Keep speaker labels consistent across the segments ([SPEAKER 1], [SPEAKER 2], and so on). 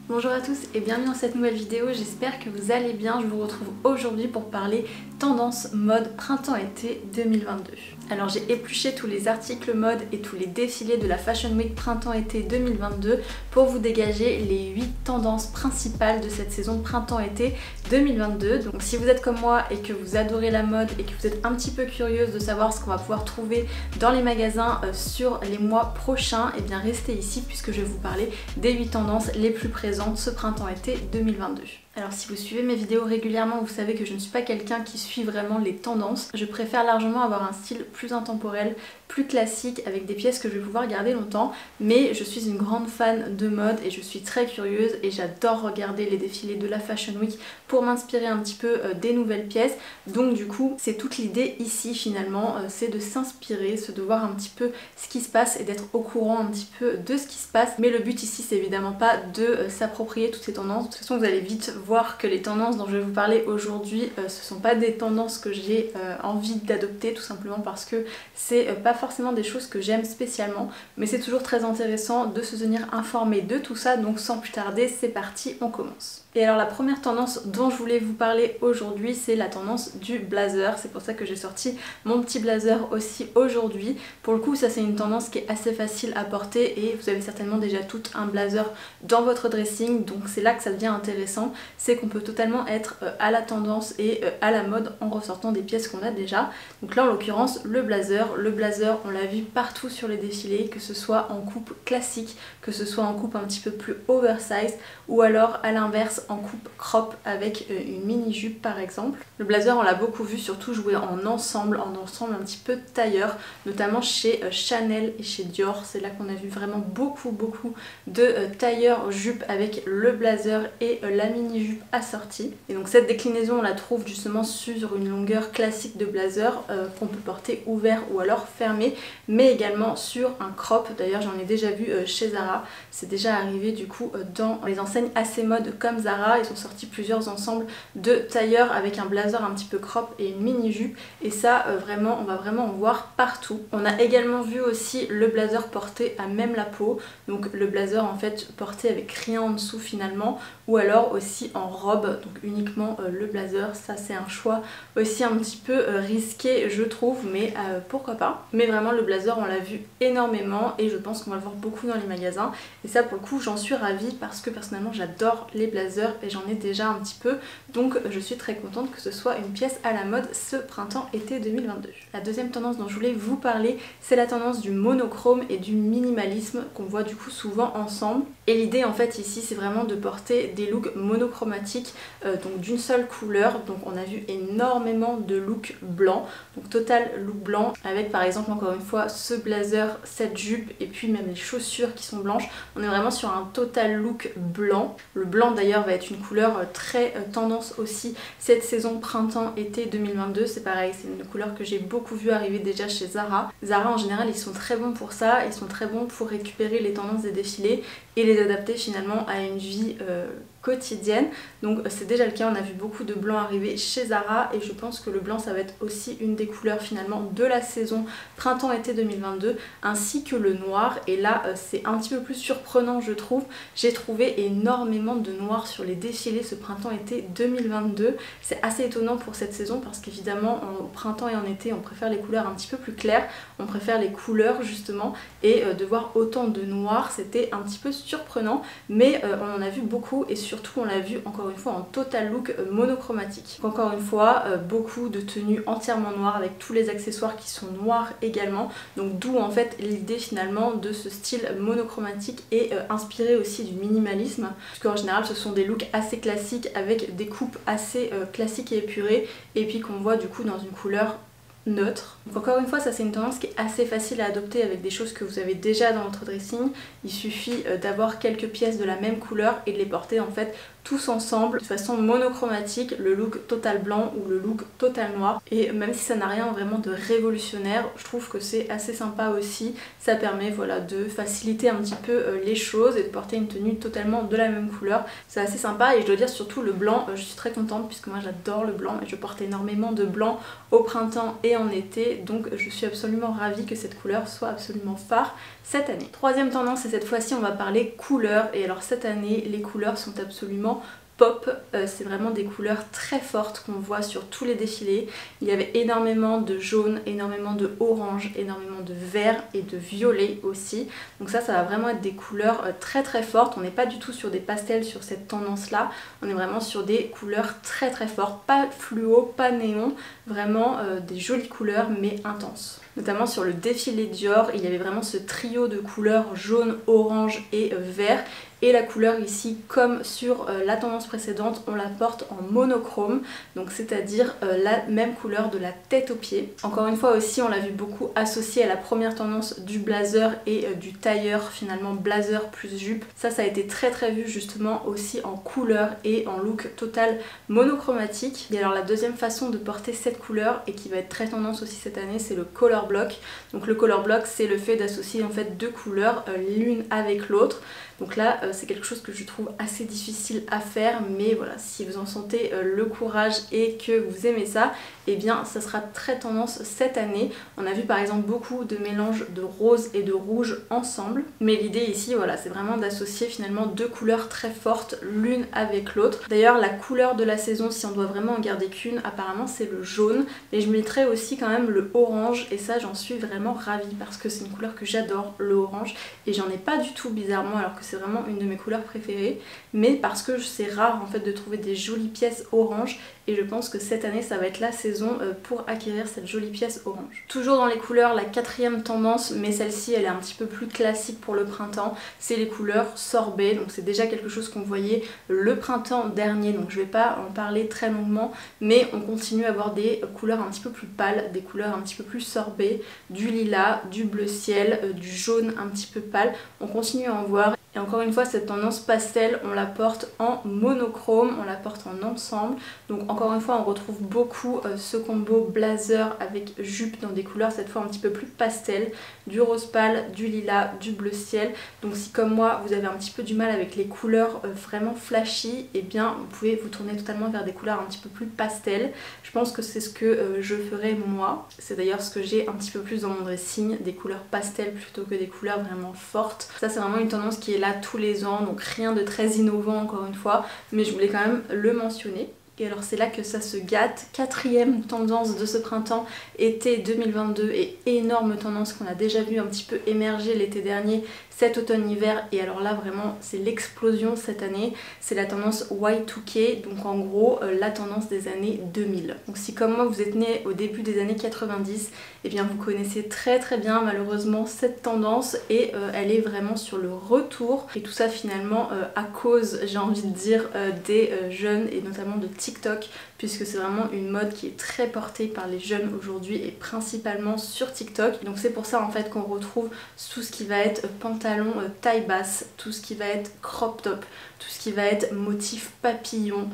[SPEAKER 1] Bonjour à tous et bienvenue dans cette nouvelle vidéo, j'espère que vous allez bien. Je vous retrouve aujourd'hui pour parler tendance mode printemps-été 2022. Alors j'ai épluché tous les articles mode et tous les défilés de la Fashion Week printemps-été 2022 pour vous dégager les 8 tendances principales de cette saison printemps-été 2022. Donc si vous êtes comme moi et que vous adorez la mode et que vous êtes un petit peu curieuse de savoir ce qu'on va pouvoir trouver dans les magasins sur les mois prochains, et bien restez ici puisque je vais vous parler des 8 tendances les plus présentes ce printemps-été 2022. Alors si vous suivez mes vidéos régulièrement, vous savez que je ne suis pas quelqu'un qui suit vraiment les tendances. Je préfère largement avoir un style plus intemporel, plus classique, avec des pièces que je vais pouvoir garder longtemps. Mais je suis une grande fan de mode et je suis très curieuse et j'adore regarder les défilés de la Fashion Week pour m'inspirer un petit peu des nouvelles pièces. Donc du coup, c'est toute l'idée ici finalement, c'est de s'inspirer, c'est de voir un petit peu ce qui se passe et d'être au courant un petit peu de ce qui se passe. Mais le but ici, c'est évidemment pas de s'approprier toutes ces tendances. De toute façon, vous allez vite voir que les tendances dont je vais vous parler aujourd'hui, ce sont pas des tendances que j'ai envie d'adopter, tout simplement parce que c'est pas forcément des choses que j'aime spécialement, mais c'est toujours très intéressant de se tenir informé de tout ça. Donc sans plus tarder, c'est parti, on commence. Et alors la première tendance dont je voulais vous parler aujourd'hui, c'est la tendance du blazer. C'est pour ça que j'ai sorti mon petit blazer aussi aujourd'hui. Pour le coup, ça c'est une tendance qui est assez facile à porter et vous avez certainement déjà tout un blazer dans votre dressing, donc c'est là que ça devient intéressant. C'est qu'on peut totalement être à la tendance et à la mode en ressortant des pièces qu'on a déjà. Donc là en l'occurrence le blazer on l'a vu partout sur les défilés, que ce soit en coupe classique, que ce soit en coupe un petit peu plus oversize ou alors à l'inverse en coupe crop avec une mini jupe par exemple. Le blazer on l'a beaucoup vu surtout jouer en ensemble un petit peu tailleur, notamment chez Chanel et chez Dior. C'est là qu'on a vu vraiment beaucoup de tailleurs jupe avec le blazer et la mini jupe assortie. Et donc cette déclinaison on la trouve justement sur une longueur classique de blazer qu'on peut porter ouvert ou alors fermé, mais également sur un crop. D'ailleurs j'en ai déjà vu chez Zara, c'est déjà arrivé du coup dans les enseignes assez mode comme Zara. Ils ont sorti plusieurs ensembles de tailleurs avec un blazer un petit peu crop et une mini jupe, et ça vraiment on va vraiment en voir partout. On a également vu aussi le blazer porté à même la peau, donc le blazer en fait porté avec rien en dessous finalement, ou alors aussi en robe, donc uniquement le blazer. Ça c'est un choix aussi un petit peu risqué je trouve, mais pourquoi pas. Mais vraiment le blazer on l'a vu énormément et je pense qu'on va le voir beaucoup dans les magasins, et ça pour le coup j'en suis ravie parce que personnellement j'adore les blazers et j'en ai déjà un petit peu, donc je suis très contente que ce soit une pièce à la mode ce printemps-été 2022. La deuxième tendance dont je voulais vous parler, c'est la tendance du monochrome et du minimalisme qu'on voit du coup souvent ensemble. Et l'idée en fait ici c'est vraiment de porter des looks monochromatiques, donc d'une seule couleur. Donc on a vu énormément de looks blancs, donc total look blanc avec par exemple encore une fois ce blazer, cette jupe et puis même les chaussures qui sont blanches. On est vraiment sur un total look blanc. Le blanc d'ailleurs va être une couleur très tendance aussi cette saison printemps-été 2022. C'est pareil, c'est une couleur que j'ai beaucoup vu arriver déjà chez Zara. Zara en général ils sont très bons pour ça, ils sont très bons pour récupérer les tendances des défilés et les adapter finalement à une vie quotidienne. Donc c'est déjà le cas, on a vu beaucoup de blanc arriver chez Zara et je pense que le blanc ça va être aussi une des couleurs finalement de la saison printemps-été 2022, ainsi que le noir. Et là c'est un petit peu plus surprenant je trouve. J'ai trouvé énormément de noir sur les défilés ce printemps-été 2022. C'est assez étonnant pour cette saison parce qu'évidemment au printemps et en été on préfère les couleurs un petit peu plus claires, on préfère les couleurs justement, et de voir autant de noir c'était un petit peu surprenant, mais on en a vu beaucoup et surtout on l'a vu encore une fois en total look monochromatique. Donc, encore une fois beaucoup de tenues entièrement noires avec tous les accessoires qui sont noirs également, donc d'où en fait l'idée finalement de ce style monochromatique et inspiré aussi du minimalisme, parce qu'en général ce sont des looks assez classiques avec des coupes assez classiques et épurées et puis qu'on voit du coup dans une couleur neutre. Donc encore une fois ça c'est une tendance qui est assez facile à adopter avec des choses que vous avez déjà dans votre dressing. Il suffit d'avoir quelques pièces de la même couleur et de les porter en fait tous ensemble de façon monochromatique, le look total blanc ou le look total noir. Et même si ça n'a rien vraiment de révolutionnaire, je trouve que c'est assez sympa aussi. Ça permet voilà de faciliter un petit peu les choses et de porter une tenue totalement de la même couleur. C'est assez sympa et je dois dire surtout le blanc, je suis très contente puisque moi j'adore le blanc et je porte énormément de blanc au printemps et en été, donc je suis absolument ravie que cette couleur soit absolument phare. cette année. Troisième tendance, et cette fois-ci on va parler couleurs, et alors cette année les couleurs sont absolument pop, c'est vraiment des couleurs très fortes qu'on voit sur tous les défilés. Il y avait énormément de jaune, énormément de orange, énormément de vert et de violet aussi. Donc ça va vraiment être des couleurs très très fortes. On n'est pas du tout sur des pastels sur cette tendance là, on est vraiment sur des couleurs très très fortes, pas fluo, pas néon, vraiment des jolies couleurs mais intenses. Notamment sur le défilé Dior, il y avait vraiment ce trio de couleurs jaune, orange et vert. Et la couleur ici, comme sur la tendance précédente, on la porte en monochrome, donc c'est-à-dire la même couleur de la tête aux pieds. Encore une fois aussi, on l'a vu beaucoup associé à la première tendance du blazer et du tailleur, finalement blazer plus jupe. Ça a été très très vu justement aussi en couleur et en look total monochromatique. Et alors la deuxième façon de porter cette couleur, et qui va être très tendance aussi cette année, c'est le color block. Donc le color block, c'est le fait d'associer en fait deux couleurs l'une avec l'autre. Donc là c'est quelque chose que je trouve assez difficile à faire, mais voilà, si vous en sentez le courage et que vous aimez ça, et bien ça sera très tendance cette année. On a vu par exemple beaucoup de mélanges de rose et de rouge ensemble, mais l'idée ici voilà, c'est vraiment d'associer finalement deux couleurs très fortes l'une avec l'autre. D'ailleurs la couleur de la saison, si on doit vraiment en garder qu'une, apparemment c'est le jaune, mais je mettrais aussi quand même le orange, et ça j'en suis vraiment ravie parce que c'est une couleur que j'adore, le orange, et j'en ai pas du tout bizarrement, alors que c'est vraiment une de mes couleurs préférées, mais parce que c'est rare en fait de trouver des jolies pièces orange, et je pense que cette année ça va être la saison pour acquérir cette jolie pièce orange. Toujours dans les couleurs, la quatrième tendance, mais celle-ci elle est un petit peu plus classique pour le printemps, c'est les couleurs sorbet. Donc c'est déjà quelque chose qu'on voyait le printemps dernier, donc je vais pas en parler très longuement, mais on continue à avoir des couleurs un petit peu plus pâles, des couleurs un petit peu plus sorbet, du lilas, du bleu ciel, du jaune un petit peu pâle, on continue à en voir. Et encore une fois, cette tendance pastel, on la porte en monochrome, on la porte en ensemble. Donc encore une fois, on retrouve beaucoup ce combo blazer avec jupe dans des couleurs cette fois un petit peu plus pastel, du rose pâle, du lilas, du bleu ciel. Donc si comme moi, vous avez un petit peu du mal avec les couleurs vraiment flashy, et bien vous pouvez vous tourner totalement vers des couleurs un petit peu plus pastel. Je pense que c'est ce que je ferai moi. C'est d'ailleurs ce que j'ai un petit peu plus dans mon dressing, des couleurs pastel plutôt que des couleurs vraiment fortes. Ça c'est vraiment une tendance qui est là tous les ans, donc rien de très innovant encore une fois, mais je voulais quand même le mentionner. Et alors c'est là que ça se gâte. Quatrième tendance de ce printemps, été 2022, et énorme tendance qu'on a déjà vu un petit peu émerger l'été dernier, cet automne-hiver, et alors là vraiment c'est l'explosion cette année, c'est la tendance Y2K, donc en gros la tendance des années 2000. Donc si comme moi vous êtes né au début des années 90, et bien vous connaissez très très bien malheureusement cette tendance, et elle est vraiment sur le retour, et tout ça finalement à cause, j'ai envie de dire, des jeunes, et notamment de TikTok, puisque c'est vraiment une mode qui est très portée par les jeunes aujourd'hui, et principalement sur TikTok. Donc c'est pour ça en fait qu'on retrouve tout ce qui va être pantalon taille basse, tout ce qui va être crop top, tout ce qui va être motif papillon,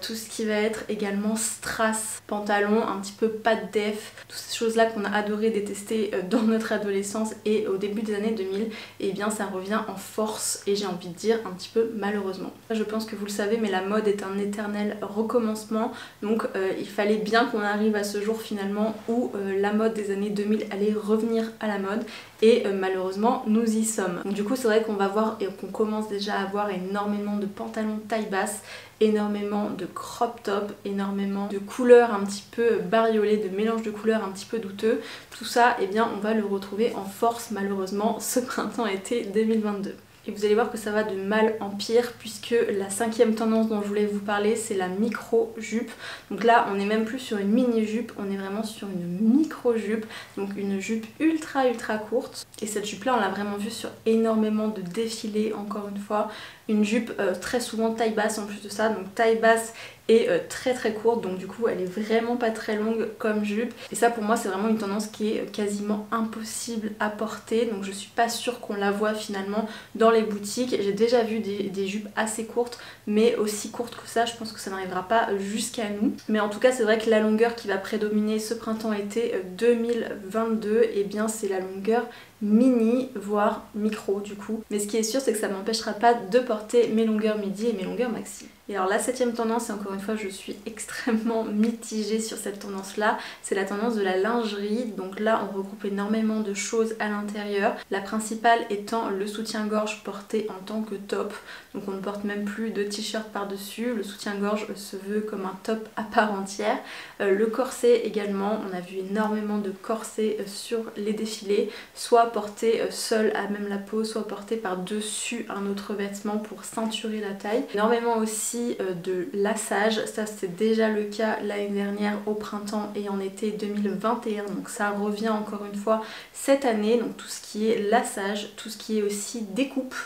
[SPEAKER 1] tout ce qui va être également strass, pantalon un petit peu pas de def, toutes ces choses là qu'on a adoré détester dans notre adolescence et au début des années 2000, et bien ça revient en force, et j'ai envie de dire un petit peu malheureusement. Je pense que vous le savez, mais la mode est un éternel recommencement, donc il fallait bien qu'on arrive à ce jour finalement où la mode des années 2000 allait revenir à la mode, et malheureusement nous y sommes. Donc du coup c'est vrai qu'on va voir, et qu'on commence déjà à voir, énormément de pantalons taille basse, énormément de crop top, énormément de couleurs un petit peu bariolées, de mélange de couleurs un petit peu douteux. Tout ça, eh bien on va le retrouver en force malheureusement ce printemps-été 2022. Et vous allez voir que ça va de mal en pire, puisque la cinquième tendance dont je voulais vous parler, c'est la micro-jupe. Donc là, on n'est même plus sur une mini-jupe, on est vraiment sur une micro-jupe, donc une jupe ultra courte. Et cette jupe-là, on l'a vraiment vue sur énormément de défilés, encore une fois. Une jupe très souvent taille basse en plus de ça, donc taille basse et très courte, donc du coup elle est vraiment pas très longue comme jupe, et ça pour moi c'est vraiment une tendance qui est quasiment impossible à porter, donc je suis pas sûre qu'on la voit finalement dans les boutiques. J'ai déjà vu des jupes assez courtes, mais aussi courtes que ça je pense que ça n'arrivera pas jusqu'à nous, mais en tout cas c'est vrai que la longueur qui va prédominer ce printemps-été 2022, et bien c'est la longueur mini, voire micro du coup, mais ce qui est sûr c'est que ça m'empêchera pas de porter mes longueurs midi et mes longueurs maxi. Et alors la 7ème tendance, et encore une fois je suis extrêmement mitigée sur cette tendance là, c'est la tendance de la lingerie. Donc là on regroupe énormément de choses à l'intérieur. La principale étant le soutien-gorge porté en tant que top. Donc on ne porte même plus de t-shirt par-dessus. Le soutien-gorge se veut comme un top à part entière. Le corset également, on a vu énormément de corsets sur les défilés, soit porté seul à même la peau, soit porté par-dessus un autre vêtement pour ceinturer la taille. Énormément aussi de lassage, ça c'était déjà le cas l'année dernière au printemps et en été 2021, donc ça revient encore une fois cette année. Donc tout ce qui est lassage, tout ce qui est aussi découpe.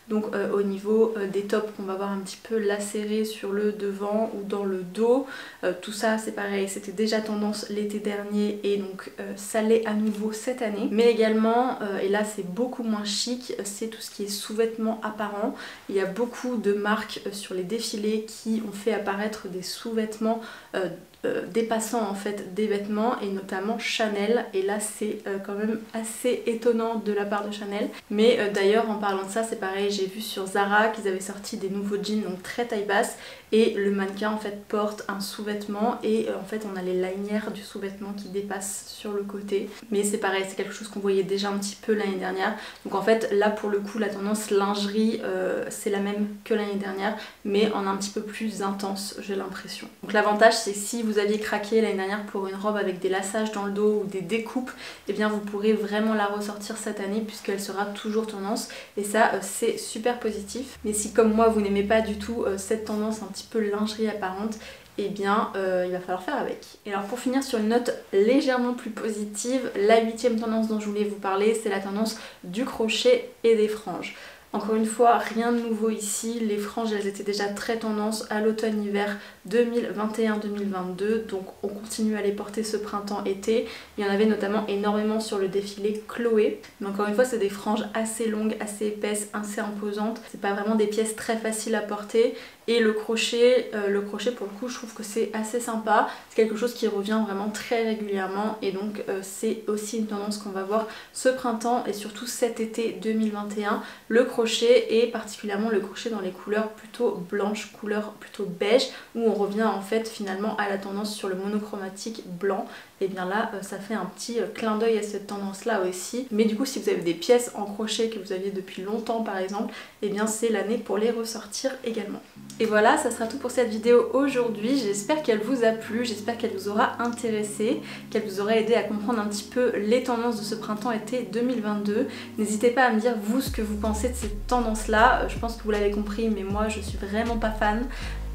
[SPEAKER 1] Donc au niveau des tops qu'on va voir un petit peu lacérés sur le devant ou dans le dos, tout ça c'est pareil, c'était déjà tendance l'été dernier et donc ça l'est à nouveau cette année. Mais également, et là c'est beaucoup moins chic, c'est tout ce qui est sous-vêtements apparents. Il y a beaucoup de marques sur les défilés qui ont fait apparaître des sous-vêtements dépassant en fait des vêtements, et notamment Chanel, et là c'est quand même assez étonnant de la part de Chanel. Mais d'ailleurs en parlant de ça, c'est pareil, j'ai vu sur Zara qu'ils avaient sorti des nouveaux jeans donc très taille basse, et le mannequin en fait porte un sous-vêtement et en fait on a les linières du sous-vêtement qui dépassent sur le côté. Mais c'est pareil, c'est quelque chose qu'on voyait déjà un petit peu l'année dernière. Donc en fait là pour le coup la tendance lingerie c'est la même que l'année dernière, mais en un petit peu plus intense j'ai l'impression. Donc l'avantage c'est si vous aviez craqué l'année dernière pour une robe avec des lassages dans le dos ou des découpes, et bien vous pourrez vraiment la ressortir cette année puisqu'elle sera toujours tendance, et ça c'est super positif. Mais si comme moi vous n'aimez pas du tout cette tendance un petit peu lingerie apparente, et bien il va falloir faire avec. Et alors pour finir sur une note légèrement plus positive, la 8ème tendance dont je voulais vous parler, c'est la tendance du crochet et des franges. Encore une fois, rien de nouveau ici, les franges elles étaient déjà très tendance à l'automne-hiver 2021-2022, donc on continue à les porter ce printemps-été. Il y en avait notamment énormément sur le défilé Chloé, mais encore une fois c'est des franges assez longues, assez épaisses, assez imposantes, c'est pas vraiment des pièces très faciles à porter. Et le crochet pour le coup je trouve que c'est assez sympa, c'est quelque chose qui revient vraiment très régulièrement, et donc c'est aussi une tendance qu'on va voir ce printemps et surtout cet été 2021, le crochet, et particulièrement le crochet dans les couleurs plutôt blanches, couleurs plutôt beige, où on revient en fait finalement à la tendance sur le monochromatique blanc. Et bien là ça fait un petit clin d'œil à cette tendance là aussi. Mais du coup si vous avez des pièces en crochet que vous aviez depuis longtemps par exemple, et bien c'est l'année pour les ressortir également. Et voilà, ça sera tout pour cette vidéo aujourd'hui. J'espère qu'elle vous a plu, j'espère qu'elle vous aura intéressé, qu'elle vous aura aidé à comprendre un petit peu les tendances de ce printemps-été 2022. N'hésitez pas à me dire vous ce que vous pensez de ces tendances là. Je pense que vous l'avez compris, mais moi je suis vraiment pas fan.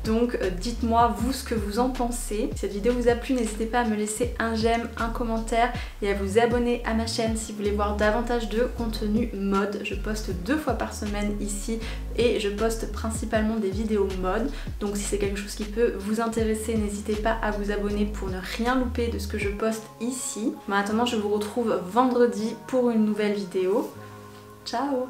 [SPEAKER 1] Donc dites-moi vous ce que vous en pensez. Si cette vidéo vous a plu, n'hésitez pas à me laisser un j'aime, un commentaire et à vous abonner à ma chaîne si vous voulez voir davantage de contenu mode. Je poste 2 fois par semaine ici et je poste principalement des vidéos mode. Donc si c'est quelque chose qui peut vous intéresser, n'hésitez pas à vous abonner pour ne rien louper de ce que je poste ici. Maintenant je vous retrouve vendredi pour une nouvelle vidéo. Ciao!